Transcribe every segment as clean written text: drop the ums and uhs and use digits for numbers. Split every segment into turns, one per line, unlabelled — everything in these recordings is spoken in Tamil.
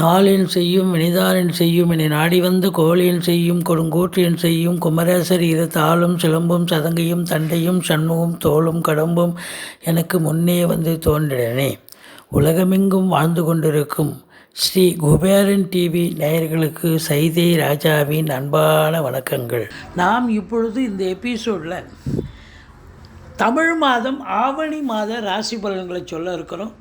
நாளின் செய்யும் வினிதானின் செய்யும் என நாடி வந்து கோழியின் செய்யும் கொடுங்கூற்றின் செய்யும் குமரேசர் இரு தாளும் சிலம்பும் சதங்கையும் தண்டையும் சண்முகம் தோளும் கடம்பும் எனக்கு முன்னே வந்து தோன்றினே. உலகமெங்கும் வாழ்ந்து கொண்டிருக்கும் ஸ்ரீ குபேரன் டிவி நேயர்களுக்கு சைதை ராஜாவின் அன்பான வணக்கங்கள். நாம் இப்பொழுது இந்த எபிசோடில் தமிழ் மாதம் ஆவணி மாத ராசி பலன்களை சொல்ல இருக்கிறோம்.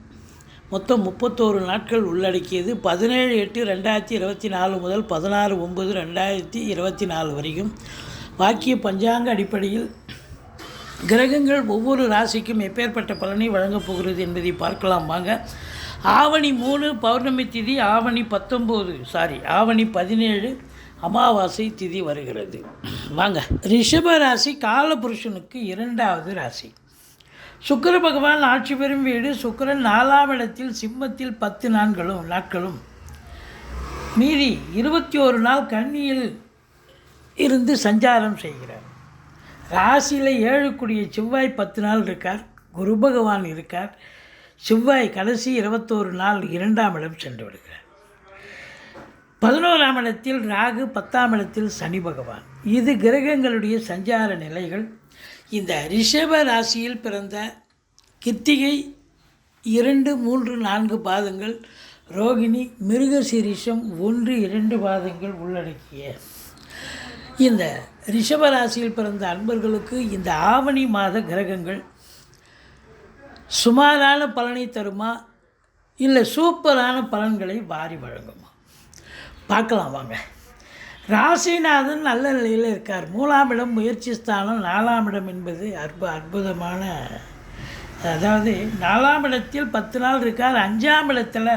மொத்தம் 31 நாட்கள் உள்ளடக்கியது. 17/8/2024 முதல் 16/9/2024 வரைக்கும் வாக்கிய பஞ்சாங்க அடிப்படையில் கிரகங்கள் ஒவ்வொரு ராசிக்கும் எப்பேற்பட்ட பலனை வழங்கப் போகிறது என்பதை பார்க்கலாம் வாங்க. ஆவணி 3 பௌர்ணமி திதி, ஆவணி 17 அமாவாசை திதி வருகிறது. வாங்க. ரிஷப ராசி காலபுருஷனுக்கு 2வது ராசி. சுக்கிர பகவான் ஆட்சி பெறும் வீடு. சுக்கிரன் 4ஆம் இடத்தில் சிம்மத்தில் 10 நாட்களும் மீதி 21 நாள் கன்னியில் இருந்து சஞ்சாரம் செய்கிறார். ராசியில் 7 கூடிய செவ்வாய் 10 நாள் இருக்கார். குரு பகவான் இருக்கார். செவ்வாய் கடைசி 21 நாள் 2ஆம் இடம் சென்று விடுகிறார். 11ஆம் இடத்தில் ராகு, 10ஆம் இடத்தில் சனி பகவான். இது கிரகங்களுடைய சஞ்சார நிலைகள். இந்த ரிஷப ராசியில் பிறந்த கிருத்திகை 2, 3, 4 பாதங்கள், ரோகிணி, மிருகசீரிஷம் 1, 2 பாதங்கள் உள்ளடக்கிய இந்த ரிஷப ராசியில் பிறந்த அன்பர்களுக்கு இந்த ஆவணி மாத கிரகங்கள் சுமாரான பலனை தருமா இல்லை சூப்பரான பலன்களை வாரி வழங்குமா பார்க்கலாம் வாங்க. ராசிநாதன் நல்ல நிலையில் இருக்கார். 3ஆம் இடம் முயற்சி ஸ்தானம். 4ஆம் இடம் என்பது அற்புதமான, அதாவது 4ஆம் இடத்தில் 10 நாள் இருக்கார். 5ஆம் இடத்துல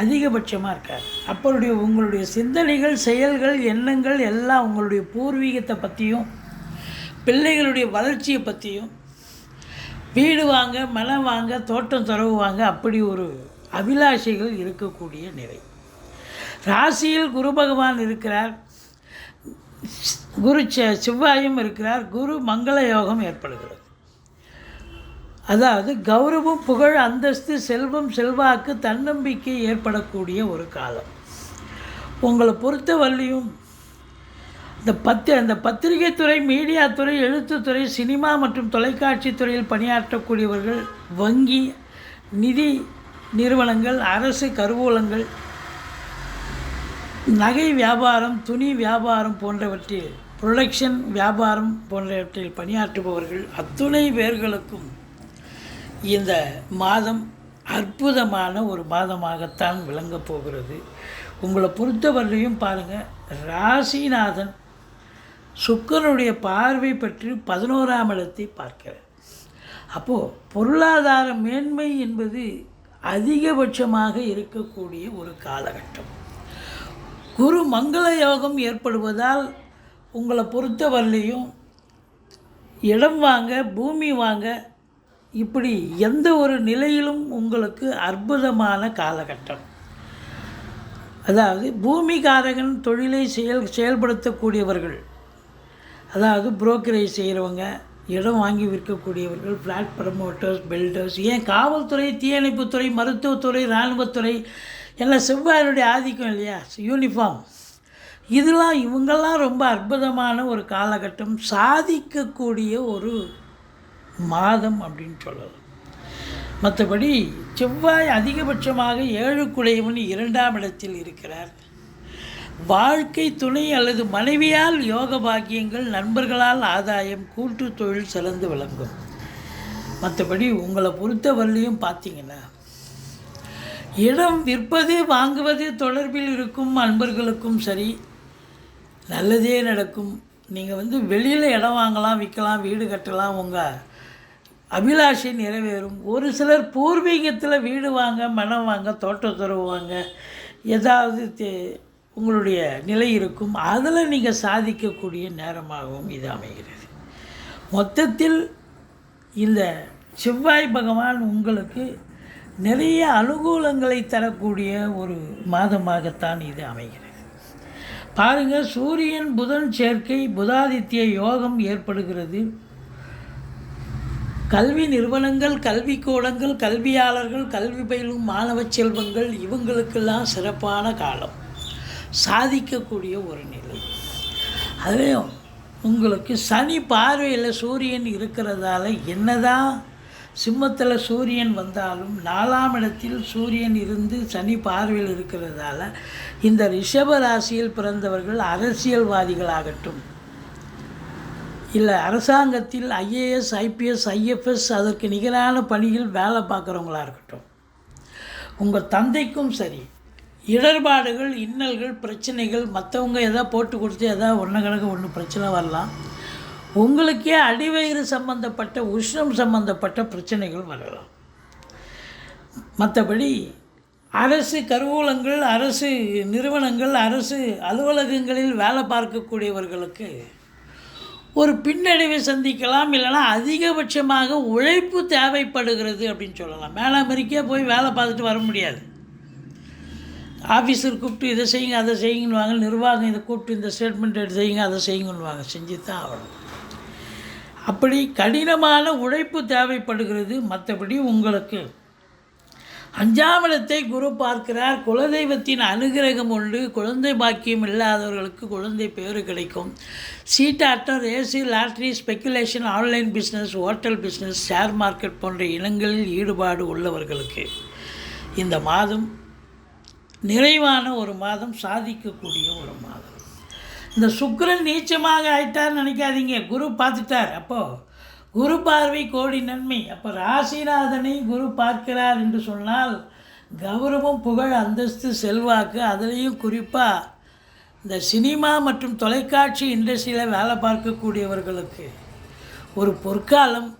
அதிகபட்சமாக இருக்கார். அப்போடைய உங்களுடைய சிந்தனைகள், செயல்கள், எண்ணங்கள் எல்லாம் உங்களுடைய பூர்வீகத்தை பற்றியும் பிள்ளைகளுடைய வளர்ச்சியை பற்றியும் வீடு வாங்க, மனம் வாங்க, தோட்டம் துறவு வாங்க, அப்படி ஒரு அபிலாஷைகள் இருக்கக்கூடிய நிலை. ராசியில் குரு பகவான் இருக்கிறார். குரு செவ்வாயும் இருக்கிறார். குரு மங்கள யோகம் ஏற்படுகிறது. அதாவது கௌரவம், புகழ், அந்தஸ்து, செல்வம், செல்வாக்கு, தன்னம்பிக்கை ஏற்படக்கூடிய ஒரு காலம். உங்களை பொறுத்தவரையும் அந்த பத்திரிகை துறை, மீடியா துறை, எழுத்துத்துறை, சினிமா மற்றும் தொலைக்காட்சி துறையில் பணியாற்றக்கூடியவர்கள், வங்கி, நிதி நிறுவனங்கள், அரசு கருவூலங்கள், நகை வியாபாரம், துணி வியாபாரம் போன்றவற்றில், புரொடக்ஷன் வியாபாரம் போன்றவற்றில் பணியாற்றுபவர்கள் அத்துணை பேர்களுக்கும் இந்த மாதம் அற்புதமான ஒரு மாதமாகத்தான் விளங்கப் போகிறது. உங்களை பொறுத்தவரையிலையும் பாருங்கள், ராசிநாதன் சுக்கிரனுடைய பார்வை பற்றி 11ஆம் இடத்தை பார்க்கிறார். அப்போது பொருளாதார மேன்மை என்பது அதிகபட்சமாக இருக்கக்கூடிய ஒரு காலகட்டம். குரு மங்கள யோகம் ஏற்படுவதால் உங்களை பொறுத்தவரையிலையும் இடம் வாங்க, பூமி வாங்க, இப்படி எந்த ஒரு நிலையிலும் உங்களுக்கு அற்புதமான காலகட்டம். அதாவது பூமிகாரகன் தொழிலை செயல்படுத்தக்கூடியவர்கள், அதாவது புரோக்கரேஜ் செய்கிறவங்க, இடம் வாங்கி விற்கக்கூடியவர்கள், ஃப்ளாட் ப்ரமோட்டர்ஸ், பில்டர்ஸ், ஏன் காவல்துறை, தீயணைப்புத்துறை, மருத்துவத்துறை, இராணுவத்துறை எல்லாம் செவ்வாயினுடைய ஆதிக்கம் இல்லையா, யூனிஃபார்ம், இதெல்லாம் இவங்கெல்லாம் ரொம்ப அற்புதமான ஒரு காலகட்டம், சாதிக்கக்கூடிய ஒரு மாதம் அப்படின்னு சொல்லலாம். மற்றபடி செவ்வாய் அதிகபட்சமாக 7 குடையவன் 2ஆம் இடத்தில் இருக்கிறார். வாழ்க்கை துணை அல்லது மனைவியால் யோக பாக்கியங்கள், நண்பர்களால் ஆதாயம், கூட்டு தொழில் சிறந்து விளங்கும். மற்றபடி உங்களை பொறுத்தவரையிலையும் பார்த்தீங்கன்னா இடம் விற்பது, வாங்குவது தொடர்பில் இருக்கும் அன்பர்களுக்கும் சரி நல்லதே நடக்கும். நீங்கள் வெளியில் இடம் வாங்கலாம், விற்கலாம், வீடு கட்டலாம், உங்கள் அபிலாஷை நிறைவேறும். ஒரு சிலர் பூர்வீகத்தில் வீடு வாங்க, மனம் வாங்க, தோட்டம் துறவு வாங்க, ஏதாவது உங்களுடைய நிலை இருக்கும். அதில் நீங்கள் சாதிக்கக்கூடிய நேரமாகவும் இது அமைகிறது. மொத்தத்தில் இந்த செவ்வாய் பகவான் உங்களுக்கு நிறைய அனுகூலங்களை தரக்கூடிய ஒரு மாதமாகத்தான் இது அமைகிறது. பாருங்கள், சூரியன் புதன் சேர்க்கை, புதாதித்ய யோகம் ஏற்படுகிறது. கல்வி நிறுவனங்கள், கல்விக்கூடங்கள், கல்வியாளர்கள், கல்வி பயிலும் மாணவ செல்வங்கள் இவங்களுக்கெல்லாம் சிறப்பான காலம், சாதிக்கக்கூடிய ஒரு நிலை. அதுலேயும் உங்களுக்கு சனி பார்வையில் சூரியன் இருக்கிறதால என்னதான் சிம்மத்தில் சூரியன் வந்தாலும் 4ஆம் இடத்தில் சூரியன் இருந்து சனி பார்வையில் இருக்கிறதால இந்த ரிஷப ராசியில் பிறந்தவர்கள் அரசியல்வாதிகளாகட்டும், இல்லை அரசாங்கத்தில் ஐஏஎஸ், ஐபிஎஸ், ஐஎஃப்எஸ் அதற்கு நிகரான பணியில் வேலை பார்க்குறவங்களா இருக்கட்டும், உங்கள் தந்தைக்கும் சரி இடர்பாடுகள், இன்னல்கள், பிரச்சனைகள், மற்றவங்க எதாவது போட்டு கொடுத்து எதாவது ஒன்று கணக்கு ஒன்று பிரச்சனை வரலாம். உங்களுக்கே அடிவயிறு சம்பந்தப்பட்ட, உஷ்ணம் சம்பந்தப்பட்ட பிரச்சனைகள் வரலாம். மற்றபடி அரசு கருவூலங்கள், அரசு நிறுவனங்கள், அரசு அலுவலகங்களில் வேலை பார்க்கக்கூடியவர்களுக்கு ஒரு பின்னடைவை சந்திக்கலாம். இல்லைனா அதிகபட்சமாக உழைப்பு தேவைப்படுகிறது அப்படின்னு சொல்லலாம். மேலாமரிக்கே போய் வேலை பார்த்துட்டு வர முடியாது. ஆஃபீஸர் கூப்பிட்டு இதை செய்யுங்க, அதை செய்யுங்கன்னுவாங்க. நிர்வாகம் இதை கூப்பிட்டு இந்த ஸ்டேட்மெண்ட் எடுத்து செய்யுங்க, அதை செய்யுங்கன்னுவாங்க. செஞ்சு தான் ஆகணும். அப்படி கடினமான உழைப்பு தேவைப்படுகிறது. மற்றபடி உங்களுக்கு 5ஆம் இடத்தை குரு பார்க்கிறார். குலதெய்வத்தின் அனுகிரகம் உண்டு. குழந்தை பாக்கியம் இல்லாதவர்களுக்கு குழந்தை பேறு கிடைக்கும். சீட்டாட்டம், race, lottery, speculation, online business, hotel business, share market போன்ற இனங்களில் ஈடுபாடு உள்ளவர்களுக்கு இந்த மாதம் நிறைவான ஒரு மாதம், சாதிக்கக்கூடிய ஒரு மாதம். இந்த சுக்கிரன் நீச்சமாக ஆயிட்டார்னு நினைக்காதீங்க, குரு பார்த்துட்டார். அப்போது குரு பார்வை கோடி நன்மை. அப்போ ராசிநாதனை குரு பார்க்கிறார் என்று சொன்னால் கௌரவம், புகழ், அந்தஸ்து, செல்வாக்கு, அதுலேயும் குறிப்பாக இந்த சினிமா மற்றும் தொலைக்காட்சி இண்டஸ்ட்ரியில் வேலை பார்க்கக்கூடியவர்களுக்கு ஒரு பொற்காலம்,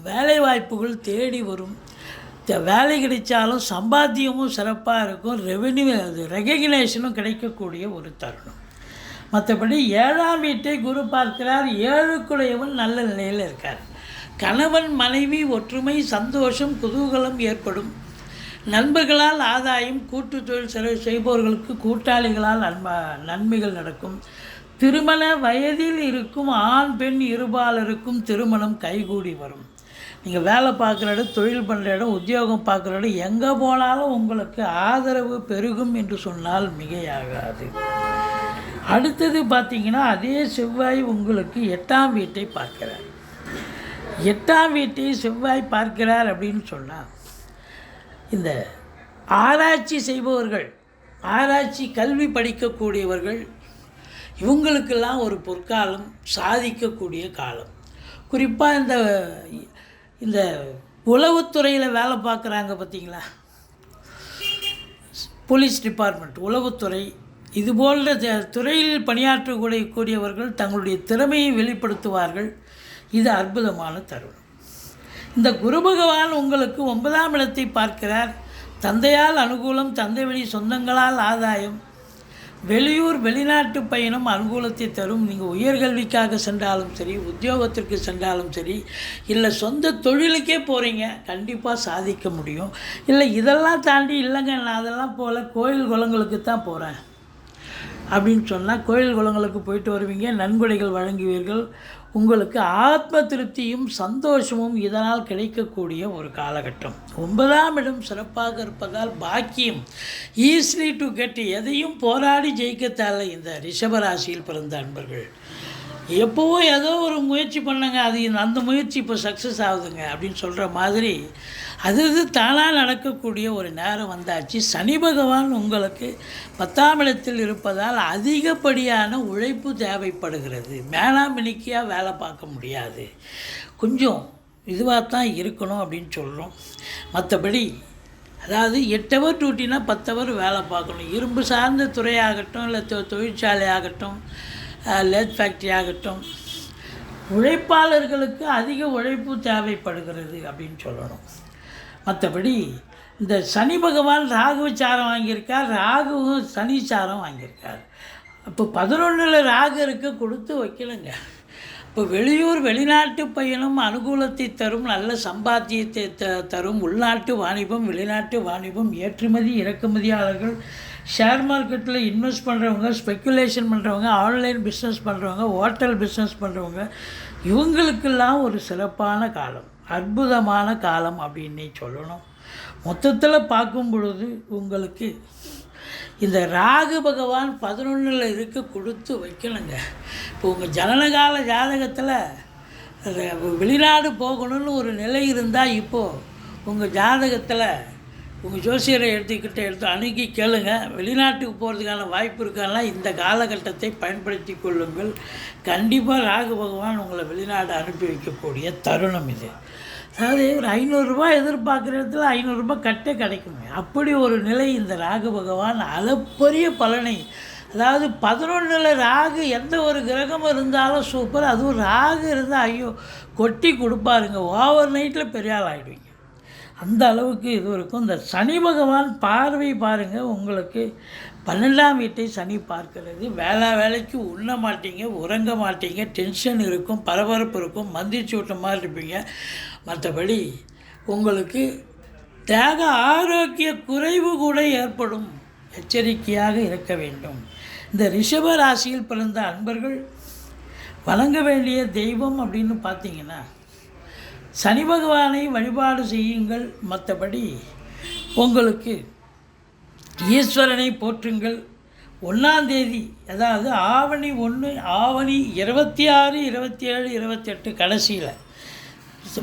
வேலை வாய்ப்புகள் தேடி வரும். வேலை கிடைச்சாலும் சம்பாத்தியமும் சிறப்பாக இருக்கும். ரெகக்னேஷனும் கிடைக்கக்கூடிய ஒரு தருணம். மற்றபடி 7ஆம் வீட்டை குரு பார்க்கிறார். 7க்குடையவன் நல்ல நிலையில் இருக்கார். கணவன் மனைவி ஒற்றுமை, சந்தோஷம், குதூகலம் ஏற்படும். நண்பர்களால் ஆதாயம், கூட்டு தொழில் செய்பவர்களுக்கு கூட்டாளிகளால் நன்மைகள் நடக்கும். திருமண வயதில் இருக்கும் ஆண் பெண் இருபாலருக்கும் திருமணம் கைகூடி வரும். நீங்கள் வேலை பார்க்குற இடம், தொழில் பண்ணுற இடம், உத்தியோகம் பார்க்குற இடம், எங்கே போனாலும் உங்களுக்கு ஆதரவு பெருகும் என்று சொன்னால் மிகையாகாது. அடுத்தது பார்த்திங்கன்னா, அதே செவ்வாய் உங்களுக்கு 8ஆம் வீட்டை பார்க்கிறார். 8ஆம் வீட்டை செவ்வாய் பார்க்கிறார் அப்படின்னு சொன்னால், இந்த ஆராய்ச்சி செய்பவர்கள், ஆராய்ச்சி கல்வி படிக்கக்கூடியவர்கள் இவங்களுக்கெல்லாம் ஒரு பொற்காலம், சாதிக்கக்கூடிய காலம். குறிப்பாக இந்த உளவுத்துறையில் வேலை பார்க்குறாங்க பார்த்திங்களா, போலீஸ் டிபார்ட்மெண்ட், உளவுத்துறை, இது போன்ற துறையில் பணியாற்றக்கூடியவர்கள் தங்களுடைய திறமையை வெளிப்படுத்துவார்கள். இது அற்புதமான தருணம். இந்த குரு பகவான் உங்களுக்கு 9ஆம் இடத்தை பார்க்கிறார். தந்தையால் அனுகூலம், தந்தை வழி சொந்தங்களால் ஆதாயம், வெளியூர் வெளிநாட்டு பயணம் அனுகூலத்தை தரும். நீங்கள் உயர்கல்விக்காக சென்றாலும் சரி, உத்தியோகத்திற்கு சென்றாலும் சரி, இல்லை சொந்த தொழிலுக்கே போகிறீங்க, கண்டிப்பாக சாதிக்க முடியும். இல்லை இதெல்லாம் தாண்டி இல்லைங்க நான் அதெல்லாம் போல் கோயில் குளங்களுக்கு தான் போகிறேன் அப்படின்னு சொன்னால் கோயில் குளங்களுக்கு போயிட்டு வருவீங்க, நன்கொடைகள் வழங்குவீர்கள். உங்களுக்கு ஆத்ம திருப்தியும் சந்தோஷமும் இதனால் கிடைக்கக்கூடிய ஒரு காலகட்டம். 9ஆம் இடம் சிறப்பாக இருப்பதால் பாக்கியம், ஈஸிலி டு கெட், எதையும் போராடி ஜெயிக்கத்தால இந்த ரிஷபராசியில் பிறந்த அன்பர்கள் எப்போவோ ஏதோ ஒரு முயற்சி பண்ணங்க, அது அந்த முயற்சி இப்போ சக்ஸஸ் ஆகுதுங்க அப்படின்னு சொல்கிற மாதிரி அது தானாக நடக்கக்கூடிய ஒரு நேரம் வந்தாச்சு. சனி பகவான் உங்களுக்கு 10ஆம் இடத்தில் இருப்பதால் அதிகப்படியான உழைப்பு தேவைப்படுகிறது. மேலாமினிக்கியாக வேலை பார்க்க முடியாது, கொஞ்சம் இதுவாக தான் இருக்கணும் அப்படின்னு சொல்கிறோம். மற்றபடி அதாவது 8 ஹவர் டியூட்டினா 10 ஹவர் வேலை பார்க்கணும். இரும்பு சார்ந்த துறையாகட்டும், இல்லை தொழிற்சாலை ஆகட்டும், லேத் ஃபேக்ட்ரி ஆகட்டும், உழைப்பாளர்களுக்கு அதிக உழைப்பு தேவைப்படுகிறது அப்படின்னு சொல்லணும். மற்றபடி இந்த சனி பகவான் ராகு சாரம் வாங்கியிருக்கார், ராகுவும் சனி சாரம் வாங்கியிருக்கார். அப்போ 11ல் ராகு இருக்க கொடுத்து வைக்கலுங்க. இப்போ வெளியூர் வெளிநாட்டு பயணம் அனுகூலத்தை தரும், நல்ல சம்பாத்தியத்தை தரும். உள்நாட்டு வாணிபம், வெளிநாட்டு வாணிபம், ஏற்றுமதி இறக்குமதியாளர்கள், ஷேர் மார்க்கெட்டில் இன்வெஸ்ட் பண்ணுறவங்க, ஸ்பெக்குலேஷன் பண்ணுறவங்க, ஆன்லைன் பிஸ்னஸ் பண்ணுறவங்க, ஹோட்டல் பிஸ்னஸ் பண்ணுறவங்க, இவங்களுக்கெல்லாம் ஒரு சிறப்பான காலம். அற்புதமான காலம் அப்படின்னே சொல்லணும். மொத்தத்தில் பார்க்கும் பொழுது உங்களுக்கு இந்த ராகு பகவான் 11ல் இருக்க கொடுத்து வைக்கணுங்க. இப்போ உங்கள் ஜனனகால ஜாதகத்தில் வெளிநாடு போகணும்னு ஒரு நிலை இருந்தால் இப்போது உங்கள் ஜாதகத்தில் உங்கள் ஜோசியரை எடுத்து அணுகி கேளுங்க. வெளிநாட்டுக்கு போகிறதுக்கான வாய்ப்பு இருக்கானா இந்த காலகட்டத்தை பயன்படுத்தி கொள்ளுங்கள். கண்டிப்பாக ராகு பகவான் உங்களை வெளிநாடு அனுப்பி வைக்கக்கூடிய தருணம் இது. அதாவது ஒரு 500 ரூபாய் எதிர்பார்க்குற இடத்துல 500 ரூபாய் கட்டே கிடைக்குமே. அப்படி ஒரு நிலை இந்த ராகு பகவான் அளப்பரிய பலனை, அதாவது 11ல் ராகு எந்த ஒரு கிரகம் இருந்தாலும் சூப்பர், அதுவும் ராகு இருந்தால் ஐயோ கொட்டி கொடுப்பாருங்க. ஓவர் நைட்டில் பெரிய ஆள் ஆகிடுவீங்க. அந்த அளவுக்கு இது இருக்கும். இந்த சனி பகவான் பார்வை பாருங்கள், உங்களுக்கு 12ஆம் வீட்டை சனி பார்க்கிறது. வேலைக்கு உண்ண மாட்டீங்க, உறங்க மாட்டீங்க, டென்ஷன் இருக்கும், பரபரப்பு இருக்கும், மந்திரிச்சு விட்ட மாதிரி இருப்பீங்க. மற்றபடி உங்களுக்கு தேக ஆரோக்கிய குறைவு கூட ஏற்படும். எச்சரிக்கையாக இருக்க வேண்டும். இந்த ரிஷப ராசியில் பிறந்த அன்பர்கள் வணங்க வேண்டிய தெய்வம் அப்படின்னு பார்த்தீங்கன்னா சனி பகவானை வழிபாடு செய்யுங்கள். மற்றபடி உங்களுக்கு ஈஸ்வரனை போற்றுங்கள். 1ஆம் தேதி, அதாவது ஆவணி 1, ஆவணி 26, 27, 28 கடைசியில்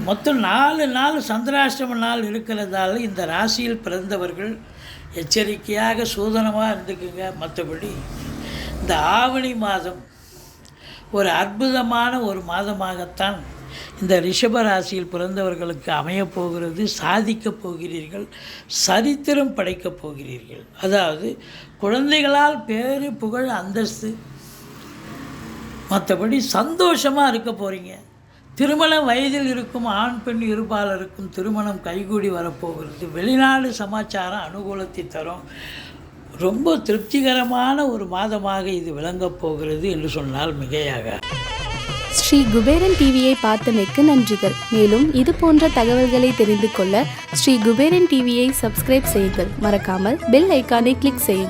மொத்தம் 4 நாள் சந்திராஷ்டம நாள் இருக்கிறதால இந்த ராசியில் பிறந்தவர்கள் எச்சரிக்கையாக சூதனமாக இருந்துக்குங்க. மற்றபடி இந்த ஆவணி மாதம் ஒரு அற்புதமான ஒரு மாதமாகத்தான் இந்த ரிஷப ராசியில் பிறந்தவர்களுக்கு அமையப்போகிறது. சாதிக்கப் போகிறீர்கள், சரித்திரம் படைக்கப் போகிறீர்கள். அதாவது குழந்தைகளால் பேரு புகழ் அந்தஸ்து, மற்றபடி சந்தோஷமாக இருக்க போகிறீங்க. திருமண வயதில் இருக்கும் ஆண் பெண் இருபாலருக்கும் திருமணம் கைகூடி வரப்போகிறது. வெளிநாடு சமாச்சாரம் அனுகூலத்தை தரும். ரொம்ப திருப்திகரமான ஒரு மாதமாக இது விளங்கப் போகிறது என்று சொன்னால் மிகையாக.
ஸ்ரீ குபேரன் டிவியை பார்த்தமைக்கு நன்றிகள். மேலும் இது போன்ற தகவல்களை தெரிந்து கொள்ள ஸ்ரீ குபேரன் டிவியை சப்ஸ்கிரைப் செய்யுங்கள். மறக்காமல் பெல் ஐக்கானை கிளிக் செய்யுங்கள்.